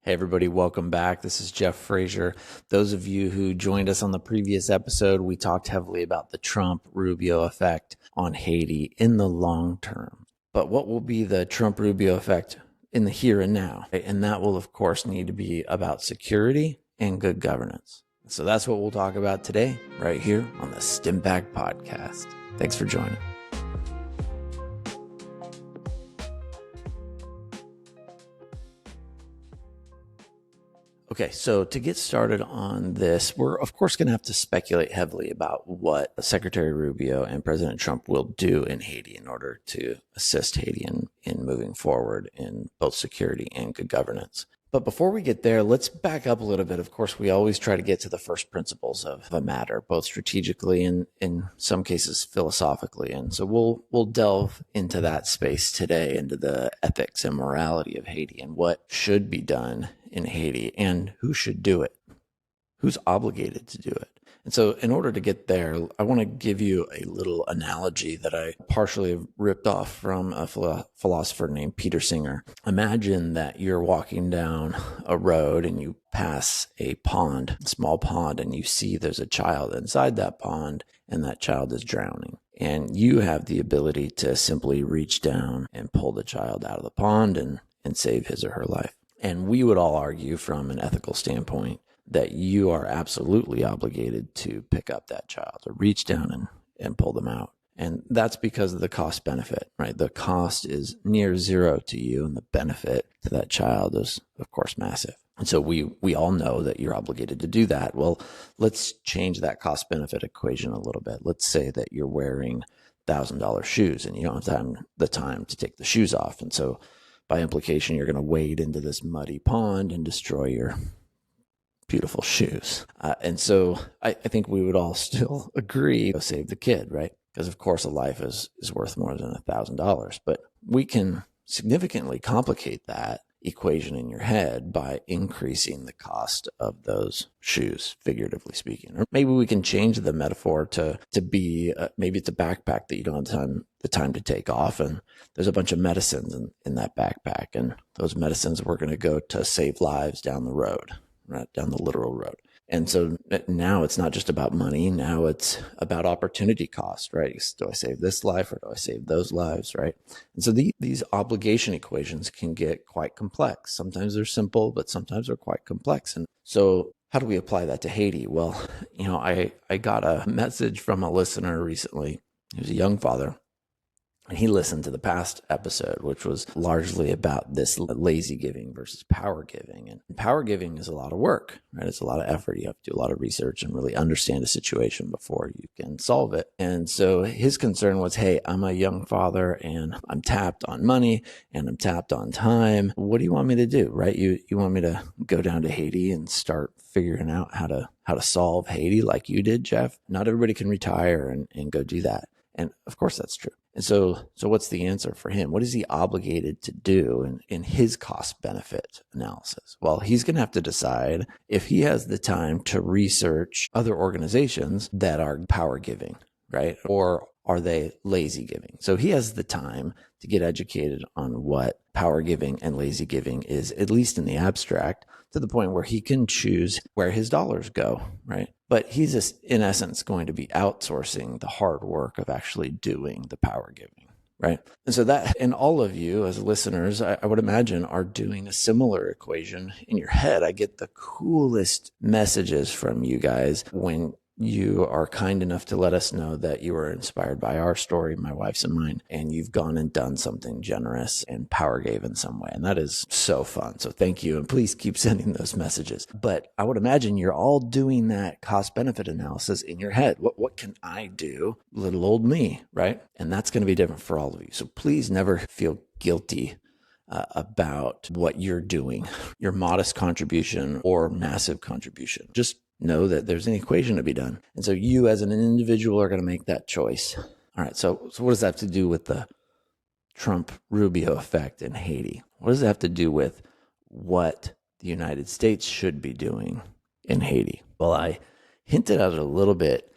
Hey everybody, welcome back. This is Jeff Frazier. Those of you who joined us on the previous episode, we talked heavily about the Trump-Rubio effect on Haiti in the long term. But what will be the Trump-Rubio effect in the here and now? And that will, of course, need to be about security and good governance. So that's what we'll talk about today, right here on the STIMPACK podcast. Thanks for joining. Okay, so to get started on this, we're of course going to have to speculate heavily about what Secretary Rubio and President Trump will do in Haiti in order to assist Haiti in moving forward in both security and good governance. But before we get there, let's back up a little bit. Of course, we always try to get to the first principles of a matter, both strategically and in some cases philosophically. And so we'll delve into that space today, into the ethics and morality of Haiti and what should be done in Haiti and who should do it, who's obligated to do it. And so in order to get there, I want to give you a little analogy that I partially ripped off from a philosopher named Peter Singer. Imagine that you're walking down a road and you pass a pond, a small pond, and you see there's a child inside that pond and that child is drowning. And you have the ability to simply reach down and pull the child out of the pond and save his or her life. And we would all argue from an ethical standpoint that you are absolutely obligated to pick up that child or reach down and pull them out. And that's because of the cost benefit, right? The cost is near zero to you and the benefit to that child is, of course, massive. And so we all know that you're obligated to do that. Well, let's change that cost benefit equation a little bit. Let's say that you're wearing $1,000 shoes and you don't have the time to take the shoes off. And so by implication, you're going to wade into this muddy pond and destroy your beautiful shoes. And so I think we would all still agree to save the kid, right? Because of course a life is worth more than $1,000. But we can significantly complicate that equation in your head by increasing the cost of those shoes, figuratively speaking. Or maybe we can change the metaphor to be, maybe it's a backpack that you don't have the time to take off. And there's a bunch of medicines in that backpack. And those medicines we're going to go to save lives down the road, right down the literal road. And so now it's not just about money. Now it's about opportunity cost, right? Do I save this life or do I save those lives, right? And so these obligation equations can get quite complex. Sometimes they're simple, but sometimes they're quite complex. And so how do we apply that to Haiti? Well, I got a message from a listener recently. He was a young father. And he listened to the past episode, which was largely about this lazy giving versus power giving. And power giving is a lot of work, right? It's a lot of effort. You have to do a lot of research and really understand a situation before you can solve it. And so his concern was, hey, I'm a young father and I'm tapped on money and I'm tapped on time. What do you want me to do, right? You want me to go down to Haiti and start figuring out how to solve Haiti like you did, Jeff? Not everybody can retire and go do that. And of course that's true. And so what's the answer for him? What is he obligated to do in his cost benefit analysis? Well, he's going to have to decide if he has the time to research other organizations that are power giving, right? Or are they lazy giving? So he has the time to get educated on what power giving and lazy giving is, at least in the abstract, to the point where he can choose where his dollars go, right? But he's just, in essence, going to be outsourcing the hard work of actually doing the power giving, right? And so that, and all of you as listeners, I would imagine, are doing a similar equation in your head. I get the coolest messages from you guys when you are kind enough to let us know that you were inspired by our story, my wife's and mine, and you've gone and done something generous and power gave in some way. And that is so fun. So thank you. And please keep sending those messages. But I would imagine you're all doing that cost benefit analysis in your head. What can I do? Little old me, right? And that's going to be different for all of you. So please never feel guilty about what you're doing, your modest contribution or massive contribution. Just know that there's an equation to be done. And so you as an individual are going to make that choice. All right. So what does that have to do with the Trump-Rubio effect in Haiti? What does it have to do with what the United States should be doing in Haiti? Well, I hinted at it a little bit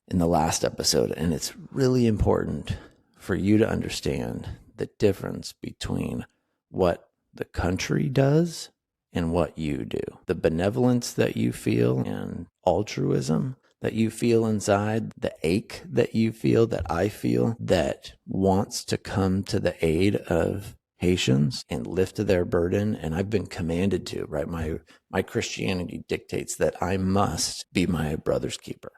in the last episode, and it's really important for you to understand the difference between what the country does in what you do. The benevolence that you feel and altruism that you feel inside, the ache that you feel, that I feel, that wants to come to the aid of Haitians and lift their burden. And I've been commanded to, right? My Christianity dictates that I must be my brother's keeper.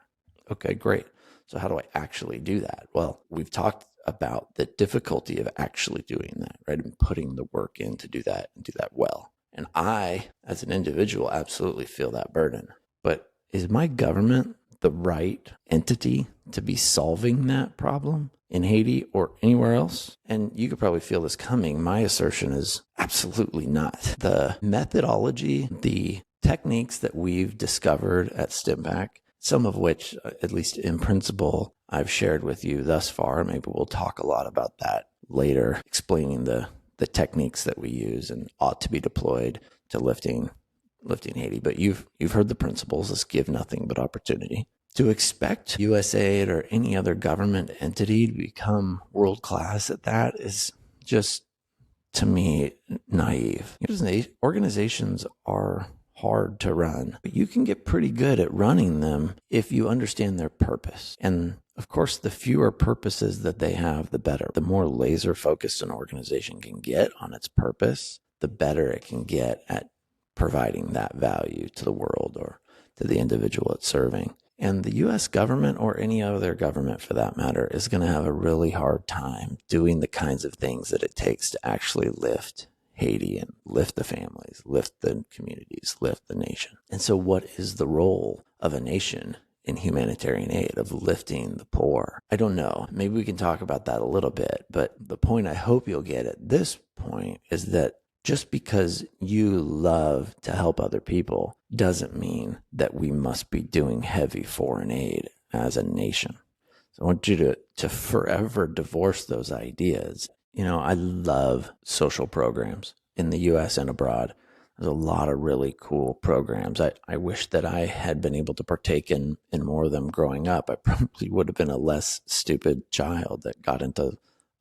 Okay, great. So how do I actually do that? Well, we've talked about the difficulty of actually doing that, right? And putting the work in to do that and do that well. And I, as an individual, absolutely feel that burden. But is my government the right entity to be solving that problem in Haiti or anywhere else? And you could probably feel this coming. My assertion is absolutely not. The methodology, the techniques that we've discovered at STIMPACK, some of which, at least in principle, I've shared with you thus far. Maybe we'll talk a lot about that later, explaining the techniques that we use and ought to be deployed to lifting Haiti. But you've heard the principles. Let's give nothing but opportunity. To expect USAID or any other government entity to become world class at that is just, to me, naive. Organizations are hard to run, but you can get pretty good at running them if you understand their purpose. And of course, the fewer purposes that they have, the better. The more laser focused an organization can get on its purpose, the better it can get at providing that value to the world or to the individual it's serving. And the U.S. government, or any other government for that matter, is going to have a really hard time doing the kinds of things that it takes to actually lift Haiti and lift the families, lift the communities, lift the nation. And so what is the role of a nation in humanitarian aid, of lifting the poor? I don't know. Maybe we can talk about that a little bit. But the point I hope you'll get at this point is that just because you love to help other people doesn't mean that we must be doing heavy foreign aid as a nation. So I want you to forever divorce those ideas. I love social programs in the U.S. and abroad. There's a lot of really cool programs. I wish that I had been able to partake in more of them growing up. I probably would have been a less stupid child that got into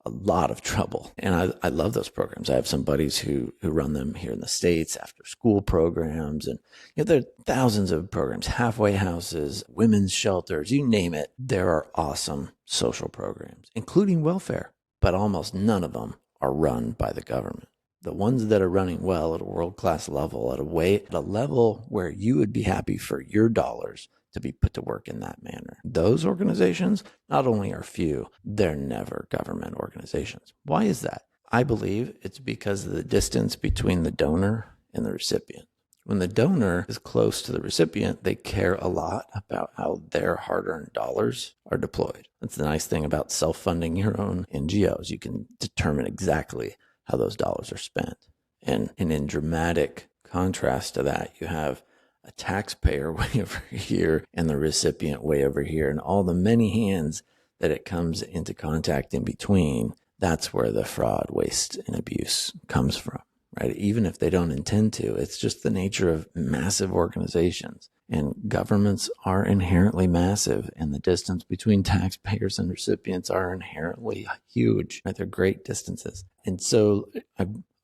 a lot of trouble. And I love those programs. I have some buddies who run them here in the States, after school programs. And there are thousands of programs, halfway houses, women's shelters, you name it. There are awesome social programs, including welfare. But almost none of them are run by the government. The ones that are running well at a world-class level, at a level where you would be happy for your dollars to be put to work in that manner. Those organizations not only are few, they're never government organizations. Why is that? I believe it's because of the distance between the donor and the recipient. When the donor is close to the recipient, they care a lot about how their hard-earned dollars are deployed. That's the nice thing about self-funding your own NGOs. You can determine exactly how those dollars are spent. And in dramatic contrast to that, you have a taxpayer way over here and the recipient way over here, and all the many hands that it comes into contact in between. That's where the fraud, waste, and abuse comes from. Right? Even if they don't intend to, it's just the nature of massive organizations. And governments are inherently massive, and the distance between taxpayers and recipients are inherently huge. Right? They're great distances. And so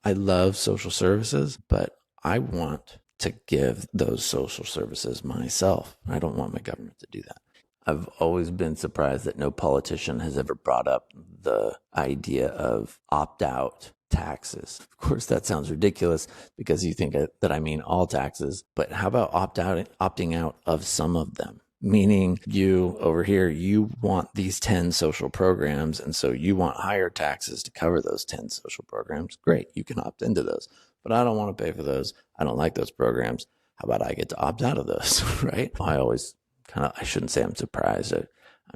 I love social services, but I want to give those social services myself. I don't want my government to do that. I've always been surprised that no politician has ever brought up the idea of opt-out taxes. Of course, that sounds ridiculous because you think that I mean all taxes, but how about opting out of some of them? Meaning you over here, you want these 10 social programs, and so you want higher taxes to cover those 10 social programs. Great, you can opt into those, but I don't want to pay for those. I don't like those programs. How about I get to opt out of those, right? I shouldn't say I'm surprised. I'm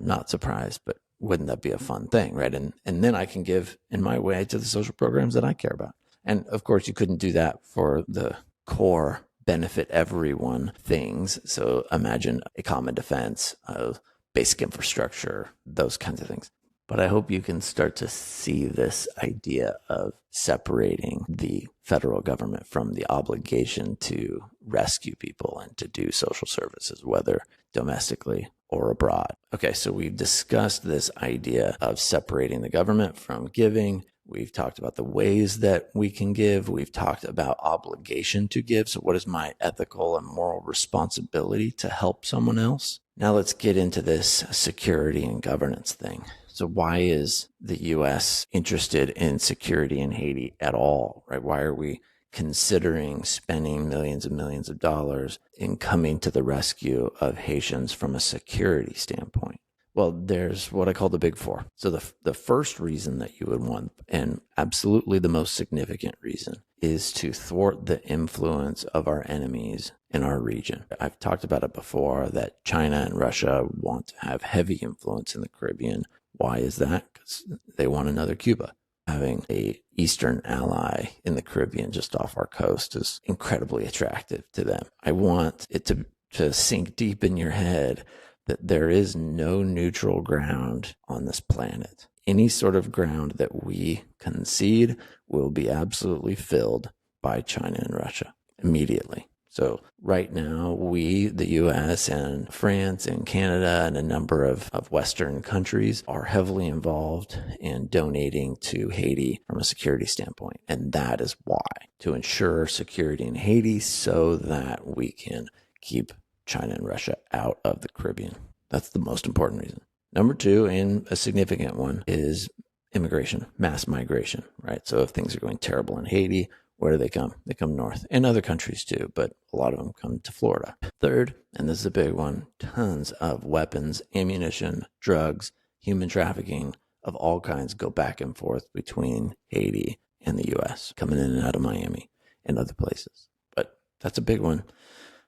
not surprised, but wouldn't that be a fun thing, right? And then I can give in my way to the social programs that I care about. And of course, you couldn't do that for the core benefit everyone things. So imagine a common defense of basic infrastructure, those kinds of things. But I hope you can start to see this idea of separating the federal government from the obligation to rescue people and to do social services, whether domestically or abroad. Okay, so we've discussed this idea of separating the government from giving. We've talked about the ways that we can give. We've talked about obligation to give. So what is my ethical and moral responsibility to help someone else? Now let's get into this security and governance thing. So why is the U.S. interested in security in Haiti at all, right? Why are we considering spending millions and millions of dollars in coming to the rescue of Haitians from a security standpoint? Well, there's what I call the big four. So the first reason that you would want, and absolutely the most significant reason, is to thwart the influence of our enemies in our region. I've talked about it before that China and Russia want to have heavy influence in the Caribbean. Why is that? Because they want another Cuba. Having a Eastern ally in the Caribbean just off our coast is incredibly attractive to them. I want it to sink deep in your head that there is no neutral ground on this planet. Any sort of ground that we concede will be absolutely filled by China and Russia immediately. So right now, we, the U.S. and France and Canada and a number of Western countries are heavily involved in donating to Haiti from a security standpoint. And that is why, to ensure security in Haiti so that we can keep China and Russia out of the Caribbean. That's the most important reason. Number two, and a significant one, is immigration, mass migration, right? So if things are going terrible in Haiti, where do they come? They come north, and other countries too, but a lot of them come to Florida. Third, and this is a big one, tons of weapons, ammunition, drugs, human trafficking of all kinds go back and forth between Haiti and the U.S., coming in and out of Miami and other places. But that's a big one.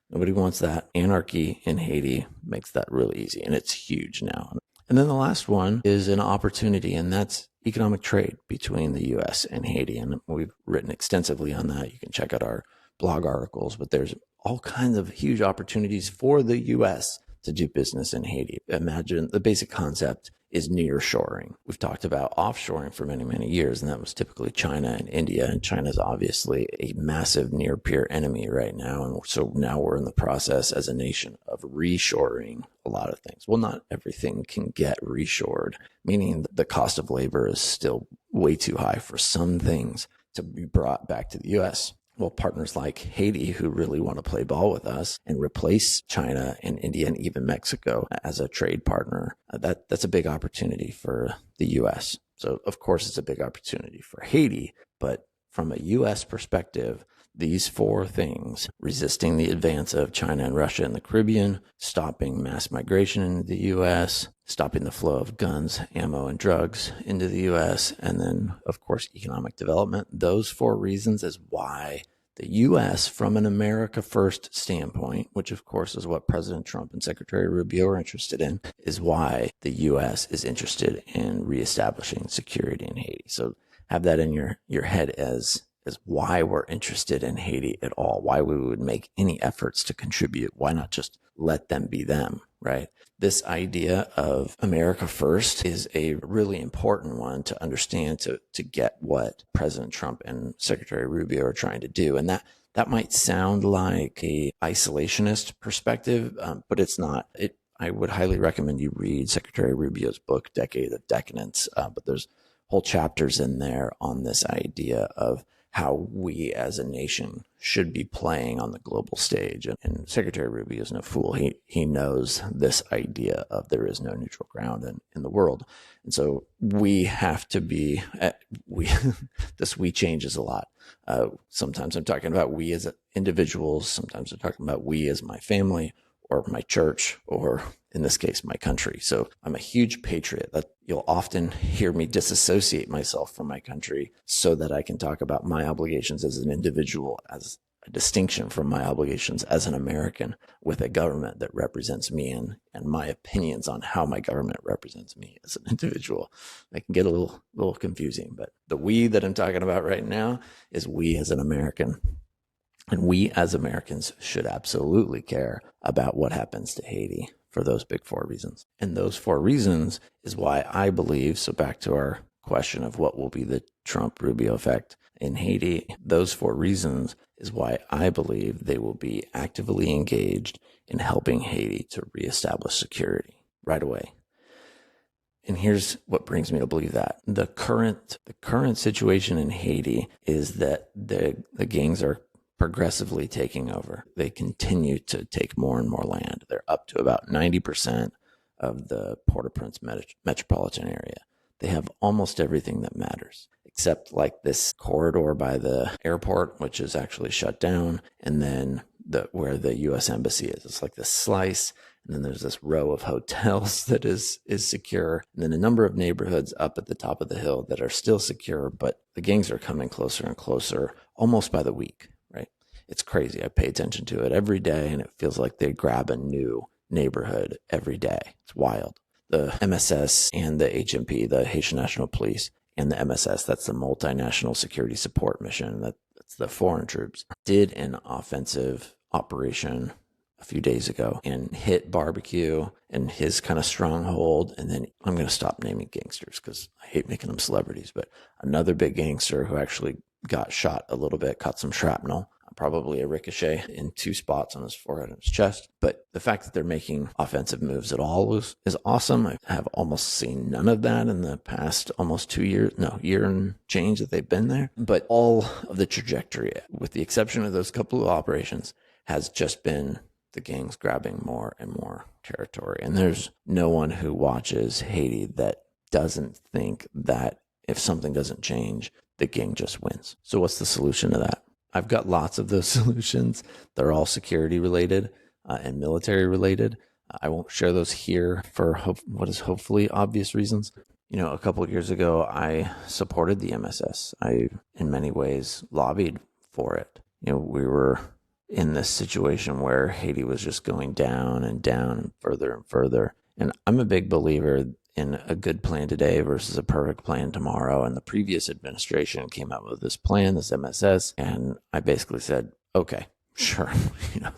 Nobody wants that. Anarchy in Haiti makes that really easy, and it's huge now. And then the last one is an opportunity, and that's economic trade between the U.S. and Haiti. And we've written extensively on that. You can check out our blog articles, but there's all kinds of huge opportunities for the U.S. to do business in Haiti. Imagine the basic concept is nearshoring. We've talked about offshoring for many, many years, and that was typically China and India. And China's obviously a massive near-peer enemy right now. And so now we're in the process as a nation of reshoring a lot of things. Well, not everything can get reshored, meaning the cost of labor is still way too high for some things to be brought back to the U.S. Well, partners like Haiti, who really want to play ball with us and replace China and India and even Mexico as a trade partner, that's a big opportunity for the U.S. So, of course, it's a big opportunity for Haiti. But from a U.S. perspective, these four things, resisting the advance of China and Russia in the Caribbean, stopping mass migration into the U.S., stopping the flow of guns, ammo, and drugs into the U.S., and then, of course, economic development. Those four reasons is why the U.S., from an America First standpoint, which, of course, is what President Trump and Secretary Rubio are interested in, is why the U.S. is interested in reestablishing security in Haiti. So have that in your head as why we're interested in Haiti at all, why we would make any efforts to contribute. Why not just let them be them, right? This idea of America First is a really important one to understand to get what President Trump and Secretary Rubio are trying to do. And that might sound like a isolationist perspective, but it's not. I would highly recommend you read Secretary Rubio's book, Decade of Decadence, but there's whole chapters in there on this idea of how we as a nation should be playing on the global stage. And Secretary Rubio is no fool. He knows this idea of there is no neutral ground in the world. And so we have to be, this we changes a lot. Sometimes I'm talking about we as individuals. Sometimes I'm talking about we as my family or my church, or in this case, my country. So I'm a huge patriot. That you'll often hear me disassociate myself from my country so that I can talk about my obligations as an individual, as a distinction from my obligations as an American with a government that represents me and my opinions on how my government represents me as an individual. That can get a little confusing, but the we that I'm talking about right now is we as an American. And we as Americans should absolutely care about what happens to Haiti for those big four reasons. And those four reasons is why I believe, so back to our question of what will be the Trump-Rubio effect in Haiti, those four reasons is why I believe they will be actively engaged in helping Haiti to reestablish security right away. And here's what brings me to believe that. The current situation in Haiti is that the gangs are progressively taking over. They continue to take more and more land. They're up to about 90% of the Port-au-Prince metropolitan area. They have almost everything that matters, except like this corridor by the airport, which is actually shut down, and then where the U.S. Embassy is. It's like this slice, and then there's this row of hotels that is secure, and then a number of neighborhoods up at the top of the hill that are still secure, but the gangs are coming closer and closer almost by the week, right? It's crazy. I pay attention to it every day, and it feels like they grab a new neighborhood every day. It's wild. The MSS and the HMP, the Haitian National Police, and the MSS, that's the Multinational Security Support Mission, that's the foreign troops, did an offensive operation a few days ago and hit Barbecue and his kind of stronghold. And then I'm going to stop naming gangsters because I hate making them celebrities, but another big gangster who actually got shot a little bit, caught some shrapnel, probably a ricochet in 2 spots on his forehead and his chest. But the fact that they're making offensive moves at all is awesome. I have almost seen none of that in the past almost 2 years, year and change that they've been there. But all of the trajectory, with the exception of those couple of operations, has just been the gangs grabbing more and more territory. And there's no one who watches Haiti that doesn't think that if something doesn't change, the gang just wins. So what's the solution to that? I've got lots of those solutions. They're all security related and military related. I won't share those here for what is hopefully obvious reasons. A couple of years ago, I supported the MSS. I, in many ways, lobbied for it. We were in this situation where Haiti was just going down and down and further. And I'm a big believer in a good plan today versus a perfect plan tomorrow. And the previous administration came out with this plan, this MSS, and I basically said, okay, sure,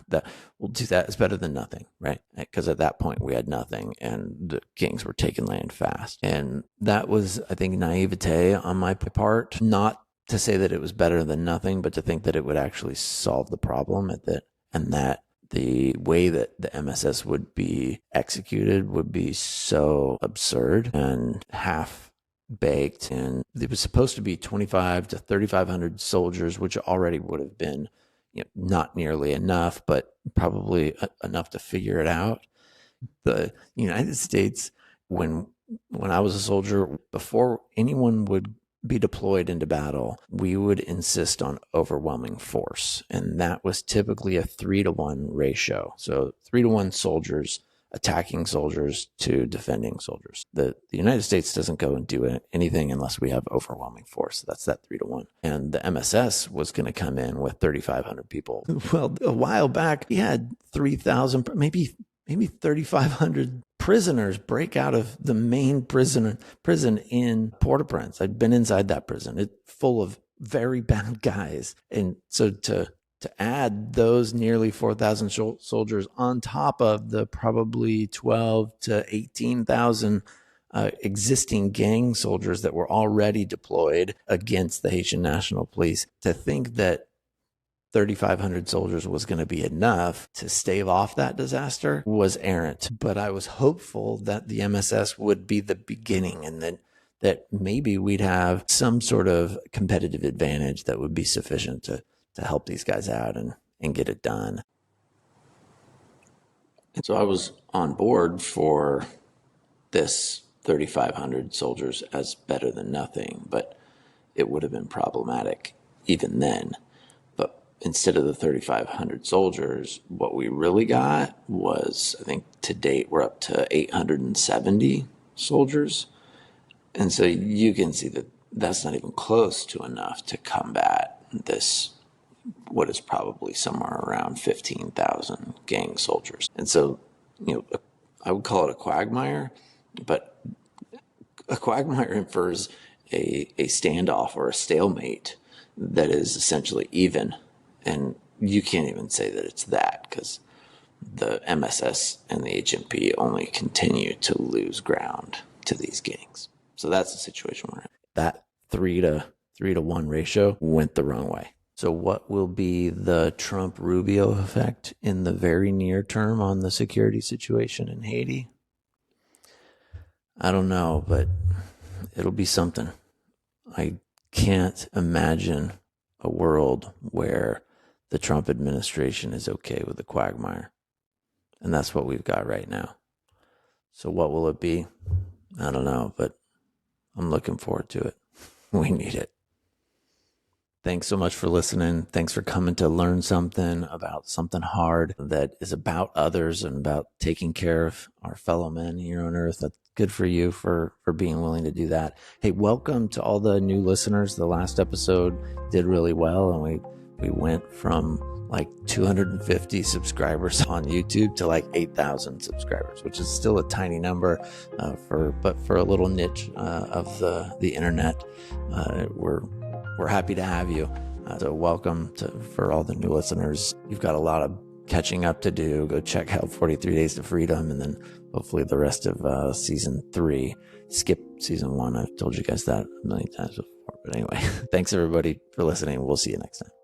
that we'll do that. It's better than nothing, right? Because at that point we had nothing and the gangs were taking land fast. And that was, I think, naivete on my part, not to say that it was better than nothing, but to think that it would actually solve the problem and that the way that the MSS would be executed would be so absurd and half-baked. And it was supposed to be 2,500 to 3,500 soldiers, which already would have been not nearly enough, but probably enough to figure it out. The United States, when I was a soldier, before anyone would be deployed into battle, we would insist on overwhelming force. And that was typically a 3-to-1 ratio. So 3-to-1 soldiers attacking soldiers to defending soldiers. The United States doesn't go and do anything unless we have overwhelming force. That's that 3-to-1. And the MSS was going to come in with 3,500 people. Well, a while back, we had 3,000, maybe 3,500 prisoners break out of the main prison in Port-au-Prince. I'd been inside that prison. It's full of very bad guys. And so to add those nearly 4,000 soldiers on top of the probably 12 to 18,000 existing gang soldiers that were already deployed against the Haitian National Police, to think that 3,500 soldiers was going to be enough to stave off that disaster was errant. But I was hopeful that the MSS would be the beginning and that maybe we'd have some sort of competitive advantage that would be sufficient to help these guys out and get it done. And so I was on board for this 3,500 soldiers as better than nothing, but it would have been problematic even then. Instead of the 3,500 soldiers, what we really got was, I think to date, we're up to 870 soldiers. And so you can see that that's not even close to enough to combat this, what is probably somewhere around 15,000 gang soldiers. And so, I would call it a quagmire, but a quagmire infers a standoff or a stalemate that is essentially even. And you can't even say that it's that, because the MSS and the HMP only continue to lose ground to these gangs. So that's the situation we're in. That 3-to-1 ratio went the wrong way. So what will be the Trump-Rubio effect in the very near term on the security situation in Haiti? I don't know, but it'll be something. I can't imagine a world where the Trump administration is okay with the quagmire. And that's what we've got right now. So what will it be? I don't know, but I'm looking forward to it. We need it. Thanks so much for listening. Thanks for coming to learn something about something hard that is about others and about taking care of our fellow men here on earth. That's good for you for being willing to do that. Hey, welcome to all the new listeners. The last episode did really well, and we went from like 250 subscribers on YouTube to like 8,000 subscribers, which is still a tiny number, but for a little niche of the internet, we're happy to have you. So welcome for all the new listeners. You've got a lot of catching up to do. Go check out 43 Days to Freedom, and then hopefully the rest of season 3. Skip season 1. I've told you guys that a million times before. But anyway, thanks everybody for listening. We'll see you next time.